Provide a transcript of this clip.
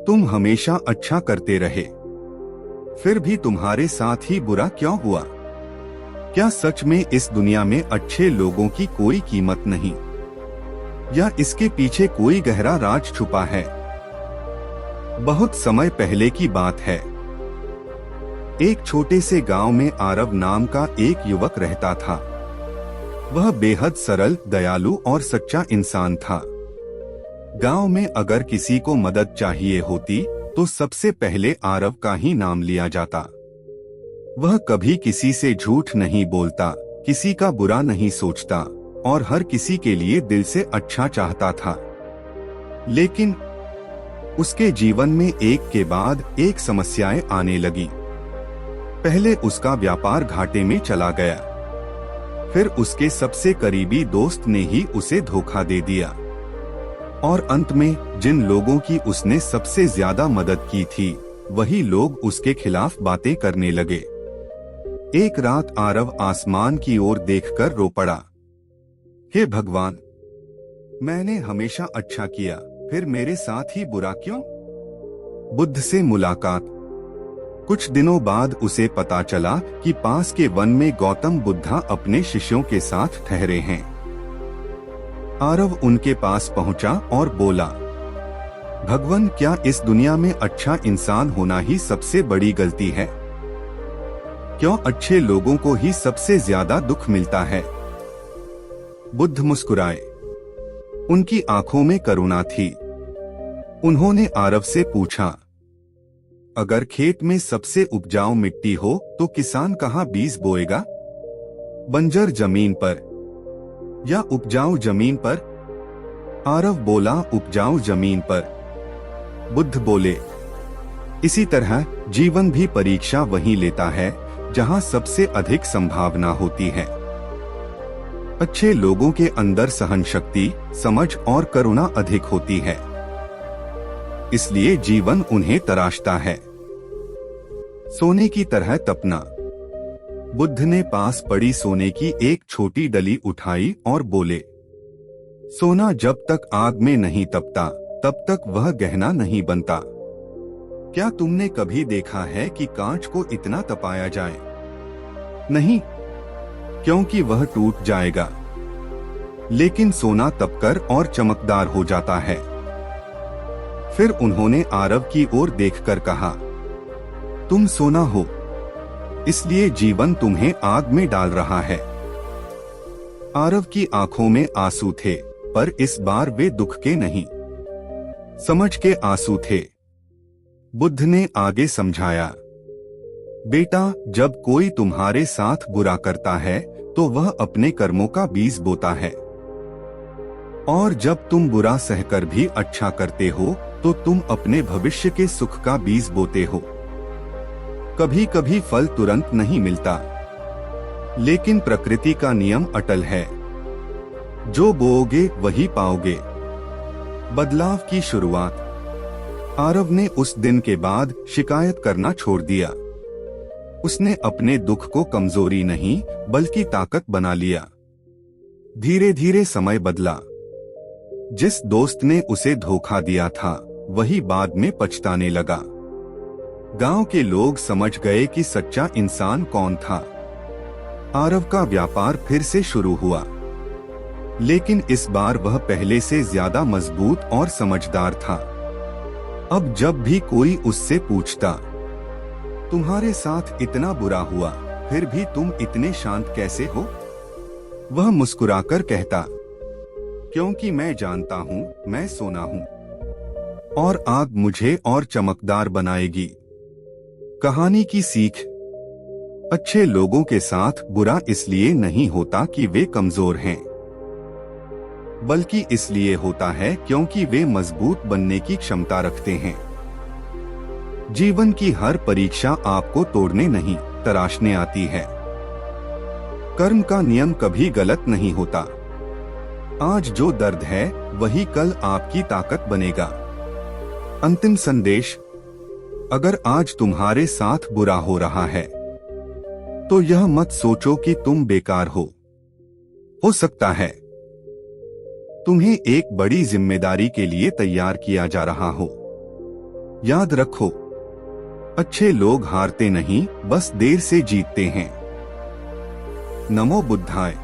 तुम हमेशा अच्छा करते रहे, फिर भी तुम्हारे साथ ही बुरा क्यों हुआ? क्या सच में इस दुनिया में अच्छे लोगों की कोई कीमत नहीं, या इसके पीछे कोई गहरा राज छुपा है? बहुत समय पहले की बात है। एक छोटे से गांव में आरव नाम का एक युवक रहता था। वह बेहद सरल, दयालु और सच्चा इंसान था। गांव में अगर किसी को मदद चाहिए होती तो सबसे पहले आरव का ही नाम लिया जाता। वह कभी किसी से झूठ नहीं बोलता, किसी का बुरा नहीं सोचता और हर किसी के लिए दिल से अच्छा चाहता था। लेकिन उसके जीवन में एक के बाद एक समस्याएं आने लगी। पहले उसका व्यापार घाटे में चला गया, फिर उसके सबसे करीबी दोस्त ने ही उसे धोखा दे दिया, और अंत में जिन लोगों की उसने सबसे ज्यादा मदद की थी वही लोग उसके खिलाफ बातें करने लगे। एक रात आरव आसमान की ओर देखकर रो पड़ा। हे भगवान, मैंने हमेशा अच्छा किया, फिर मेरे साथ ही बुरा क्यों? बुद्ध से मुलाकात। कुछ दिनों बाद उसे पता चला कि पास के वन में गौतम बुद्धा अपने शिष्यों के साथ ठहरे हैं। आरव उनके पास पहुंचा और बोला, भगवान, क्या इस दुनिया में अच्छा इंसान होना ही सबसे बड़ी गलती है? क्यों अच्छे लोगों को ही सबसे ज्यादा दुख मिलता है? बुद्ध मुस्कुराए। उनकी आंखों में करुणा थी। उन्होंने आरव से पूछा, अगर खेत में सबसे उपजाऊ मिट्टी हो तो किसान कहाँ बीज बोएगा? बंजर जमीन पर या उपजाऊ जमीन पर? आरव बोला, उपजाऊ जमीन पर। बुद्ध बोले, इसी तरह जीवन भी परीक्षा वहीं लेता है जहां सबसे अधिक संभावना होती है। अच्छे लोगों के अंदर सहन शक्ति, समझ और करुणा अधिक होती है, इसलिए जीवन उन्हें तराशता है। सोने की तरह तपना। बुद्ध ने पास पड़ी सोने की एक छोटी डली उठाई और बोले, सोना जब तक आग में नहीं तपता तब तक वह गहना नहीं बनता। क्या तुमने कभी देखा है कि कांच को इतना तपाया जाए? नहीं, क्योंकि वह टूट जाएगा। लेकिन सोना तपकर और चमकदार हो जाता है। फिर उन्होंने आरव की ओर देखकर कहा, तुम सोना हो, इसलिए जीवन तुम्हें आग में डाल रहा है। आरव की आंखों में आंसू थे, पर इस बार वे दुख के नहीं, समझ के आंसू थे। बुद्ध ने आगे समझाया, बेटा, जब कोई तुम्हारे साथ बुरा करता है तो वह अपने कर्मों का बीज बोता है, और जब तुम बुरा सहकर भी अच्छा करते हो तो तुम अपने भविष्य के सुख का बीज बोते हो। कभी कभी फल तुरंत नहीं मिलता, लेकिन प्रकृति का नियम अटल है, जो बोओगे वही पाओगे। बदलाव की शुरुआत। आरव ने उस दिन के बाद शिकायत करना छोड़ दिया। उसने अपने दुख को कमजोरी नहीं बल्कि ताकत बना लिया। धीरे धीरे समय बदला। जिस दोस्त ने उसे धोखा दिया था वही बाद में पछताने लगा। गांव के लोग समझ गए कि सच्चा इंसान कौन था। आरव का व्यापार फिर से शुरू हुआ, लेकिन इस बार वह पहले से ज्यादा मजबूत और समझदार था। अब जब भी कोई उससे पूछता, तुम्हारे साथ इतना बुरा हुआ फिर भी तुम इतने शांत कैसे हो, वह मुस्कुराकर कहता, क्योंकि मैं जानता हूँ मैं सोना हूँ और आग मुझे और चमकदार बनाएगी। कहानी की सीख। अच्छे लोगों के साथ बुरा इसलिए नहीं होता कि वे कमजोर हैं, बल्कि इसलिए होता है क्योंकि वे मजबूत बनने की क्षमता रखते हैं। जीवन की हर परीक्षा आपको तोड़ने नहीं, तराशने आती है। कर्म का नियम कभी गलत नहीं होता। आज जो दर्द है वही कल आपकी ताकत बनेगा। अंतिम संदेश। अगर आज तुम्हारे साथ बुरा हो रहा है तो यह मत सोचो कि तुम बेकार हो सकता है तुम्हें एक बड़ी जिम्मेदारी के लिए तैयार किया जा रहा हो। याद रखो, अच्छे लोग हारते नहीं, बस देर से जीतते हैं। नमो बुद्धाय।